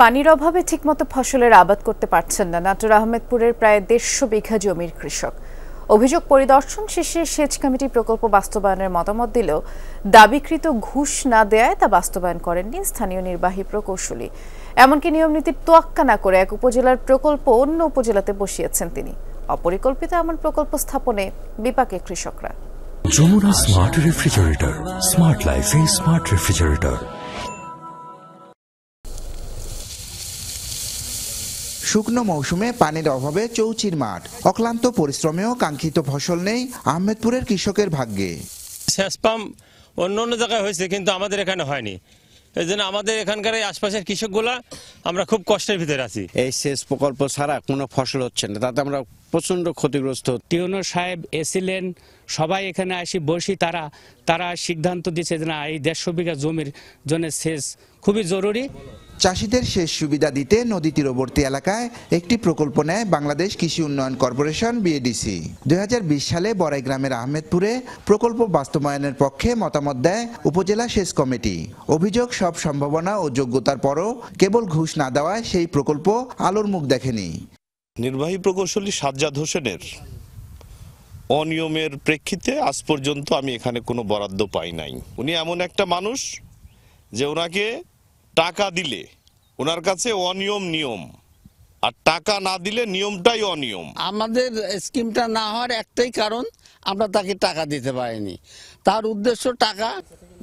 পানির অভাবে ঠিকমতো ফসলের আবাদ করতে পারছেন না নাটোর আহমেদপুরের প্রায় ১৫০ বিঘা জমির কৃষক। অভিযোগ, পরিদর্শন শেষে সেচ কমিটি প্রকল্প বাস্তবায়নের মতামত দিলেও দাবিকৃত ঘুষ না দেয়ায় তা বাস্তবায়ন করেননি স্থানীয় নির্বাহী প্রকৌশলী। এমনকি নিয়মনীতির তোয়াক্কা না করে এক উপজেলার প্রকল্প অন্য উপজেলাতে বসিয়েছেন তিনি। অপরিকল্পিত এমন প্রকল্প স্থাপনে বিপাকে কৃষকরা। যমুনা স্মার্ট রেফ্রিজারেটর, স্মার্ট লাইফে স্মার্ট রেফ্রিজারেটর। শুকনো মৌসুমে পানির অভাবে চৌচির মাঠ, অক্লান্ত পরিশ্রমেও কাঙ্ক্ষিত ফসল নেই আহমেদপুরের কৃষকের ভাগ্যে। সেচ পাম্প অন্য অন্য জায়গায় হয়েছে, কিন্তু আমাদের এখানে হয়নি। এই জন্য আমাদের এখানকার এই আশপাশের কৃষকগুলা আমরা খুব কষ্টের ভিতরে আছি। এই সেচ প্রকল্প ছাড়া কোনো ফসল হচ্ছে না, তাতে আমরা প্রচন্ড ক্ষতিগ্রস্ত। টিউনো সাহেব এসিলেন, সবাই এখানে আসি বসি, তারা সিদ্ধান্ত দিচ্ছে যে না, এই ১৫০ বিঘা জমির জন্য সেচ খুবই জরুরি। চাষিদের সেচ সুবিধা দিতে নদী তীরবর্তী এলাকায় একটি প্রকল্প নেয় বাংলাদেশ কৃষি উন্নয়ন কর্পোরেশন BADC। ২০২০ সালে বড়াই গ্রামের আহমেদপুরে প্রকল্প বাস্তবায়নের পক্ষে মতামত দেয় উপজেলা সেচ কমিটি। অভিযোগ, সব সম্ভাবনা ও যোগ্যতার পরও কেবল ঘুষ না দেওয়ায় সেই প্রকল্প আলোর মুখ দেখেনি। নির্বাহী প্রকৌশলী সাজ্জাদ হোসেনের অনিয়মের প্রেক্ষিতে আজ পর্যন্ত আমি এখানে কোনো বরাদ্দ পাই নাই। উনি এমন একটা মানুষ যে ওনাকে টাকা দিলে ওনার কাছে অনিয়ম নিয়ম, আর টাকা না দিলে নিয়মটাই অনিয়ম। আমাদের স্কিমটা না হওয়ার একটাই কারণ, আমরা তাকে টাকা দিতে পারিনি। তার উদ্দেশ্য টাকা।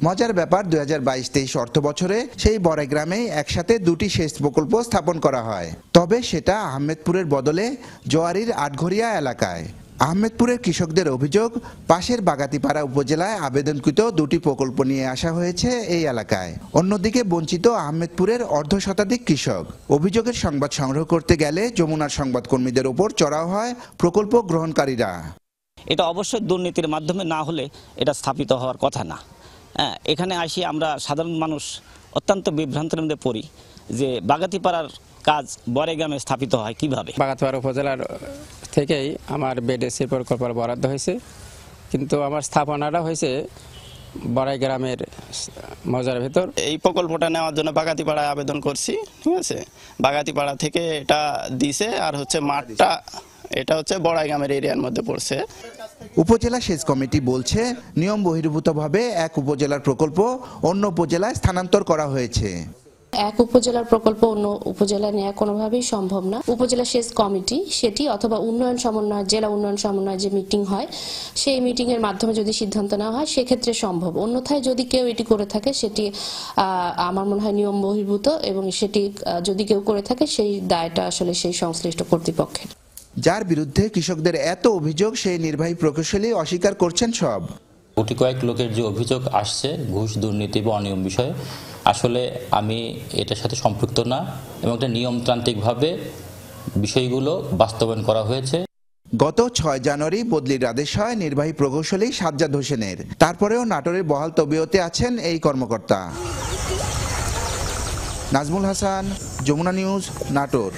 মজার ব্যাপার, ২০২২-২৩ অর্থ বছরে সেই বড়াই গ্রামে একসাথে দুটি সেচ প্রকল্প স্থাপন করা হয়, তবে সেটা আহমেদপুরের বদলে জোয়ারির আটঘরিয়া এলাকায়। আহমেদপুরের কৃষকদের অভিযোগ, পাশের বাগাতিপাড়া উপজেলায় আবেদনকৃত দুটি প্রকল্প নিয়ে আসা হয়েছে এই এলাকায়। অন্যদিকে বঞ্চিত আহমেদপুরের অর্ধশতাধিক কৃষক। অভিযোগের সংবাদ সংগ্রহ করতে গেলে যমুনার সংবাদকর্মীদের ওপর চড়াও হয় প্রকল্প গ্রহণকারীরা। এটা অবশ্যই দুর্নীতির মাধ্যমে না হলে এটা স্থাপিত হওয়ার কথা না। এখানে আসি আমরা সাধারণ মানুষ অত্যন্ত বিভ্রান্তের মধ্যে পড়ি যে বাগাতিপাড়ার কাজ বড়াই গ্রামে স্থাপিত হয় কিভাবে। বাগাতিপাড়া উপজেলার থেকেই আমার BADC প্রকল্প বরাদ্দ হয়েছে, কিন্তু আমার স্থাপনাটা হয়েছে বড়াই গ্রামের মজার ভেতর। এই প্রকল্পটা নেওয়ার জন্য বাগাতিপাড়ায় আবেদন করছি, ঠিক আছে। বাগাতিপাড়া থেকে এটা দিছে, আর হচ্ছে মাঠটা এটা হচ্ছে বড়াই গ্রামের এরিয়ার মধ্যে পড়ছে। উপজেলা সেচ কমিটি বলছে, নিয়ম বহির্ভূতভাবে এক উপজেলার প্রকল্প অন্য উপজেলায় স্থানান্তর করা হয়েছে। এক উপজেলার প্রকল্প অন্য উপজেলায় নেওয়া কোনোভাবেই সম্ভব না। উপজেলা সেচ কমিটি সেটি অথবা উন্নয়ন সমন্বয়, জেলা উন্নয়ন সমন্বয় যে মিটিং হয়, সেই মিটিং এর মাধ্যমে যদি সিদ্ধান্ত নেওয়া হয় সেক্ষেত্রে সম্ভব। অন্যথায় যদি কেউ এটি করে থাকে সেটি আমার মনে হয় নিয়ম বহির্ভূত, এবং সেটি যদি কেউ করে থাকে সেই দায়টা আসলে সেই সংশ্লিষ্ট কর্তৃপক্ষের। যার বিরুদ্ধে কৃষকদের এত অভিযোগ, সেই নির্বাহী প্রকৌশলী অস্বীকার করছেন সব। কোটি কয়েক লোকের যে অভিযোগ আসছে ঘুষ, দুর্নীতি বা অনিয়ম বিষয়ে, আসলে আমি এটার সাথে সম্পৃক্ত না, এবং একটা নিয়মতান্ত্রিকভাবে বিষয়গুলো বাস্তবায়ন করা হয়েছে। গত ৬ জানুয়ারি বদলির আদেশ হয় নির্বাহী প্রকৌশলী সাজ্জাদ হোসেনের। তারপরেও নাটোরের বহাল তবিয়তে আছেন এই কর্মকর্তা। নাজমুল হাসান, যমুনা নিউজ, নাটোর।